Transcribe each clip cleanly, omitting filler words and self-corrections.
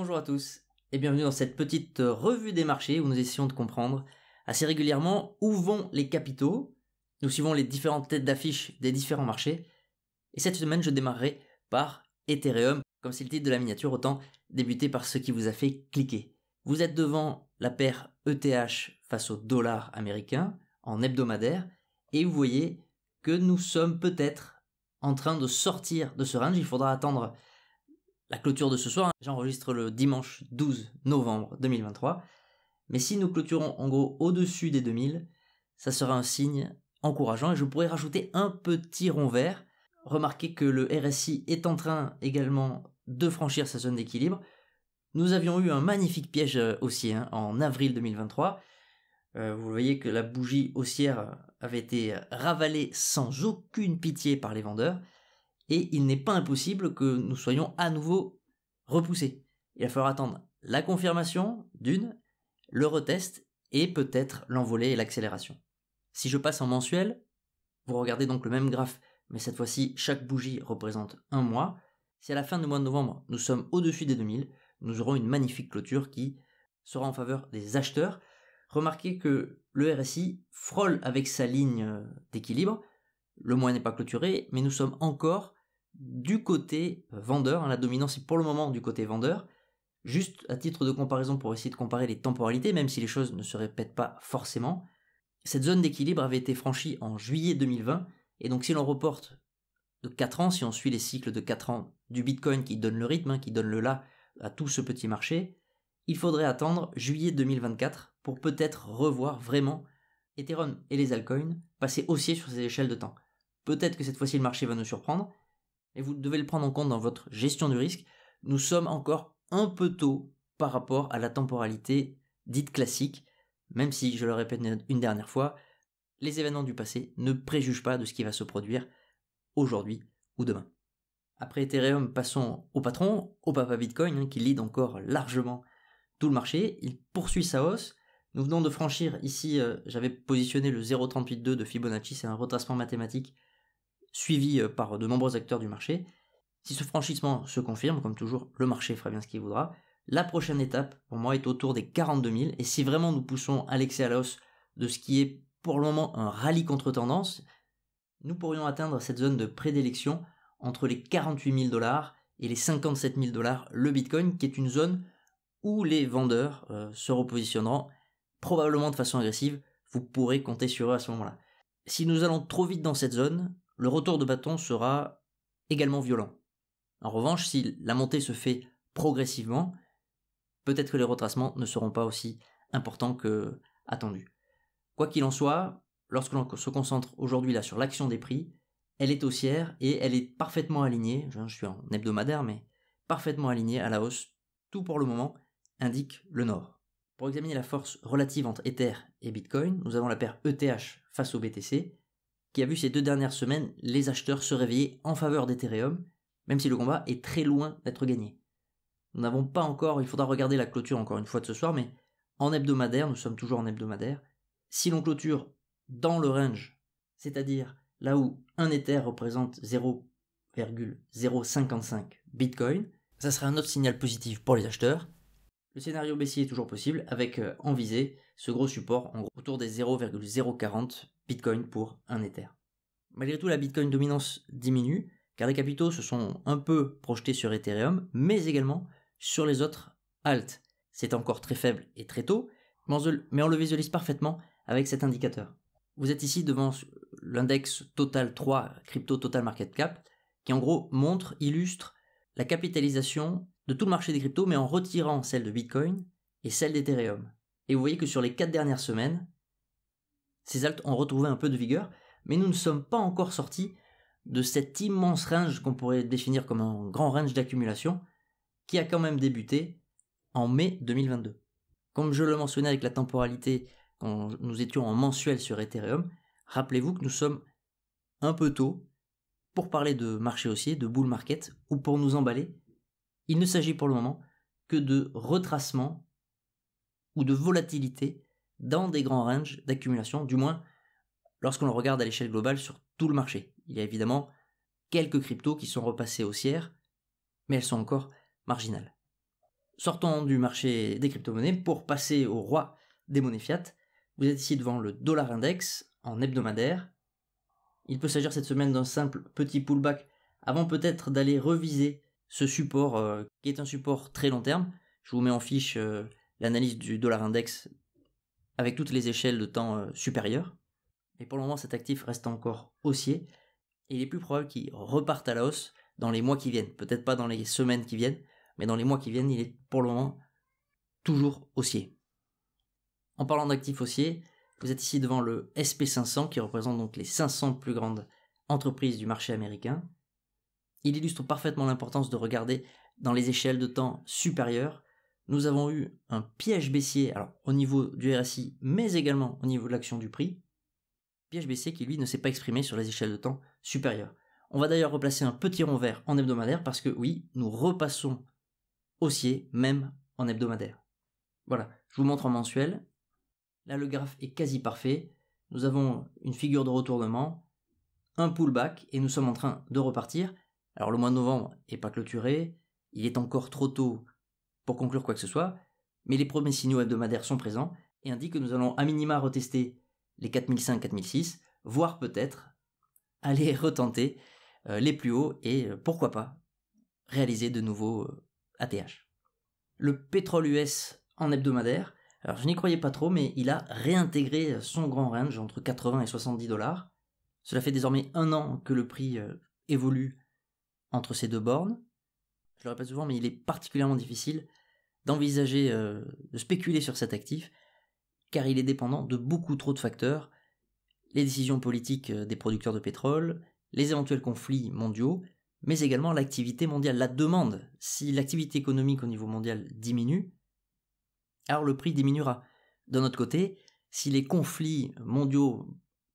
Bonjour à tous et bienvenue dans cette petite revue des marchés où nous essayons de comprendre assez régulièrement où vont les capitaux. Nous suivons les différentes têtes d'affiche des différents marchés et cette semaine je démarrerai par Ethereum. Comme c'est le titre de la miniature, autant débuter par ce qui vous a fait cliquer. Vous êtes devant la paire ETH face au dollar américain en hebdomadaire et vous voyez que nous sommes peut-être en train de sortir de ce range. Il faudra attendre la clôture de ce soir. J'enregistre le dimanche 12 novembre 2023. Mais si nous clôturons en gros au-dessus des 2000, ça sera un signe encourageant et je pourrais rajouter un petit rond vert. Remarquez que le RSI est en train également de franchir sa zone d'équilibre. Nous avions eu un magnifique piège haussier en avril 2023. Vous voyez que la bougie haussière avait été ravalée sans aucune pitié par les vendeurs. Et il n'est pas impossible que nous soyons à nouveau repoussés. Il va falloir attendre la confirmation d'une, le retest et peut-être l'envolée et l'accélération. Si je passe en mensuel, vous regardez donc le même graphe, mais cette fois-ci chaque bougie représente un mois. Si à la fin du mois de novembre nous sommes au-dessus des 2000, nous aurons une magnifique clôture qui sera en faveur des acheteurs. Remarquez que le RSI frôle avec sa ligne d'équilibre. Le mois n'est pas clôturé, mais nous sommes encore du côté vendeur. La dominance est pour le moment du côté vendeur. Juste à titre de comparaison pour essayer de comparer les temporalités, même si les choses ne se répètent pas forcément, cette zone d'équilibre avait été franchie en juillet 2020, et donc si l'on reporte de 4 ans, si on suit les cycles de 4 ans du Bitcoin qui donne le rythme, qui donne le là à tout ce petit marché, il faudrait attendre juillet 2024 pour peut-être revoir vraiment Ethereum et les altcoins passer haussier sur ces échelles de temps. Peut-être que cette fois-ci le marché va nous surprendre, et vous devez le prendre en compte dans votre gestion du risque. Nous sommes encore un peu tôt par rapport à la temporalité dite classique, même si, je le répète une dernière fois, les événements du passé ne préjugent pas de ce qui va se produire aujourd'hui ou demain. Après Ethereum, passons au patron, au papa Bitcoin, qui lead encore largement tout le marché. Il poursuit sa hausse. Nous venons de franchir ici, j'avais positionné le 0,382 de Fibonacci, c'est un retracement mathématique suivi par de nombreux acteurs du marché. Si ce franchissement se confirme, comme toujours, le marché fera bien ce qu'il voudra. La prochaine étape, pour moi, est autour des 42 000. Et si vraiment nous poussons à l'excès à la hausse de ce qui est pour le moment un rallye contre-tendance, nous pourrions atteindre cette zone de prédilection entre les 48 000 $ et les 57 000 $ le Bitcoin, qui est une zone où les vendeurs se repositionneront probablement de façon agressive. Vous pourrez compter sur eux à ce moment-là. Si nous allons trop vite dans cette zone, le retour de bâton sera également violent. En revanche, si la montée se fait progressivement, peut-être que les retracements ne seront pas aussi importants que attendus. Quoi qu'il en soit, lorsque l'on se concentre aujourd'hui là sur l'action des prix, elle est haussière et elle est parfaitement alignée, je suis en hebdomadaire, mais parfaitement alignée à la hausse. Tout pour le moment indique le nord. Pour examiner la force relative entre Ether et Bitcoin, nous avons la paire ETH face au BTC, qui a vu ces 2 dernières semaines les acheteurs se réveiller en faveur d'Ethereum, même si le combat est très loin d'être gagné. Nous n'avons pas encore, il faudra regarder la clôture encore une fois de ce soir, mais en hebdomadaire, nous sommes toujours en hebdomadaire, si l'on clôture dans le range, c'est-à-dire là où un Ether représente 0,055 Bitcoin, ça sera un autre signal positif pour les acheteurs. Le scénario baissier est toujours possible avec en visée ce gros support en gros, autour des 0,040 Bitcoin pour un Ether. Malgré tout, la Bitcoin dominance diminue car les capitaux se sont un peu projetés sur Ethereum mais également sur les autres alts. C'est encore très faible et très tôt, mais on le visualise parfaitement avec cet indicateur. Vous êtes ici devant l'index Total 3 Crypto Total Market Cap qui en gros illustre la capitalisation de tout le marché des cryptos mais en retirant celle de Bitcoin et celle d'Ethereum. Et vous voyez que sur les 4 dernières semaines, ces alts ont retrouvé un peu de vigueur, mais nous ne sommes pas encore sortis de cet immense range qu'on pourrait définir comme un grand range d'accumulation qui a quand même débuté en mai 2022. Comme je le mentionnais avec la temporalité quand nous étions en mensuel sur Ethereum, rappelez-vous que nous sommes un peu tôt pour parler de marché haussier, de bull market, ou pour nous emballer. Il ne s'agit pour le moment que de retracement ou de volatilité dans des grands ranges d'accumulation, du moins lorsqu'on le regarde à l'échelle globale sur tout le marché. Il y a évidemment quelques cryptos qui sont repassés haussières, mais elles sont encore marginales. Sortons du marché des crypto-monnaies pour passer au roi des monnaies fiat. Vous êtes ici devant le dollar index en hebdomadaire. Il peut s'agir cette semaine d'un simple petit pullback avant peut-être d'aller reviser ce support qui est un support très long terme. Je vous mets en fiche l'analyse du dollar index avec toutes les échelles de temps supérieures. Mais pour le moment, cet actif reste encore haussier et il est plus probable qu'il reparte à la hausse dans les mois qui viennent. Peut-être pas dans les semaines qui viennent, mais dans les mois qui viennent, il est pour le moment toujours haussier. En parlant d'actifs haussiers, vous êtes ici devant le SP500 qui représente donc les 500 plus grandes entreprises du marché américain. Il illustre parfaitement l'importance de regarder dans les échelles de temps supérieures. Nous avons eu un piège baissier alors, au niveau du RSI, mais également au niveau de l'action du prix. Piège baissier qui, lui, ne s'est pas exprimé sur les échelles de temps supérieures. On va d'ailleurs replacer un petit rond vert en hebdomadaire parce que, oui, nous repassons haussier, même en hebdomadaire. Voilà, je vous montre en mensuel. Là, le graphe est quasi parfait. Nous avons une figure de retournement, un pullback, et nous sommes en train de repartir. Alors, le mois de novembre n'est pas clôturé, il est encore trop tôt pour conclure quoi que ce soit, mais les premiers signaux hebdomadaires sont présents et indiquent que nous allons à minima retester les 4005, 4006, voire peut-être aller retenter les plus hauts et pourquoi pas réaliser de nouveaux ATH. Le pétrole US en hebdomadaire, alors je n'y croyais pas trop, mais il a réintégré son grand range entre 80 et 70 $. Cela fait désormais 1 an que le prix évolue entre ces deux bornes. Je le répète souvent, mais il est particulièrement difficile d'envisager, de spéculer sur cet actif, car il est dépendant de beaucoup trop de facteurs, les décisions politiques des producteurs de pétrole, les éventuels conflits mondiaux, mais également l'activité mondiale, la demande. Si l'activité économique au niveau mondial diminue, alors le prix diminuera. D'un autre côté, si les conflits mondiaux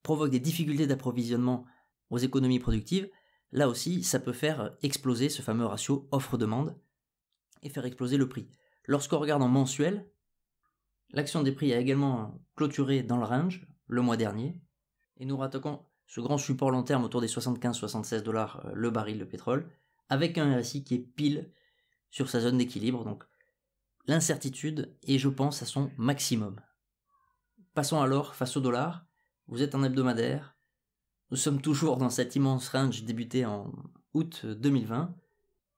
provoquent des difficultés d'approvisionnement aux économies productives, là aussi, ça peut faire exploser ce fameux ratio offre-demande et faire exploser le prix. Lorsqu'on regarde en mensuel, l'action des prix a également clôturé dans le range le mois dernier, et nous rattaquons ce grand support long terme autour des 75-76 $ le baril de pétrole, avec un RSI qui est pile sur sa zone d'équilibre, donc l'incertitude est, je pense, à son maximum. Passons alors face au dollar. Vous êtes en hebdomadaire. Nous sommes toujours dans cet immense range débuté en août 2020.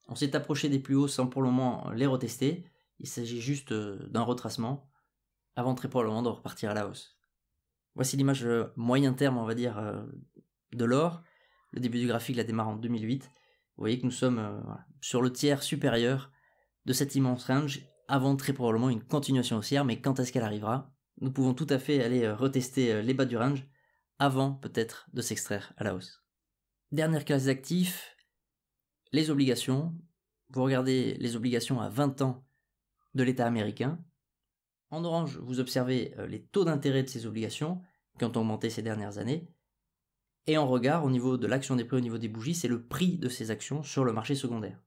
On s'est approché des plus hauts sans pour le moment les retester. Il s'agit juste d'un retracement avant très probablement de repartir à la hausse. Voici l'image moyen terme, on va dire, de l'or. Le début du graphique la démarre en 2008. Vous voyez que nous sommes sur le tiers supérieur de cet immense range avant très probablement une continuation haussière, mais quand est-ce qu'elle arrivera? Nous pouvons tout à fait aller retester les bas du range avant peut-être de s'extraire à la hausse. Dernière classe d'actifs, les obligations. Vous regardez les obligations à 20 ans de l'État américain. En orange, vous observez les taux d'intérêt de ces obligations qui ont augmenté ces dernières années. Et en regard, au niveau de l'action des prix, au niveau des bougies, c'est le prix de ces actions sur le marché secondaire.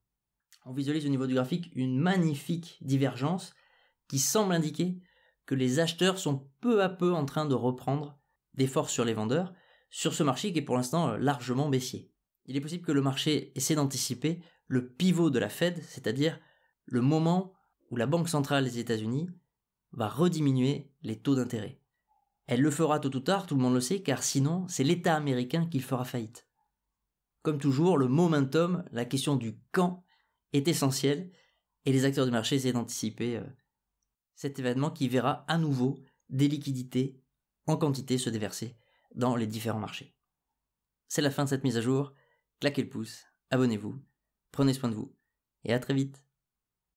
On visualise au niveau du graphique une magnifique divergence qui semble indiquer que les acheteurs sont peu à peu en train de reprendre des forces sur les vendeurs sur ce marché qui est pour l'instant largement baissier. Il est possible que le marché essaie d'anticiper le pivot de la Fed, c'est-à-dire le moment où la Banque centrale des États-Unis va rediminuer les taux d'intérêt. Elle le fera tôt ou tard, tout le monde le sait, car sinon c'est l'État américain qui fera faillite. Comme toujours, le momentum, la question du quand, est essentielle et les acteurs du marché essaient d'anticiper cet événement qui verra à nouveau des liquidités en quantité se déverser dans les différents marchés. C'est la fin de cette mise à jour. Claquez le pouce, abonnez-vous, prenez soin de vous et à très vite.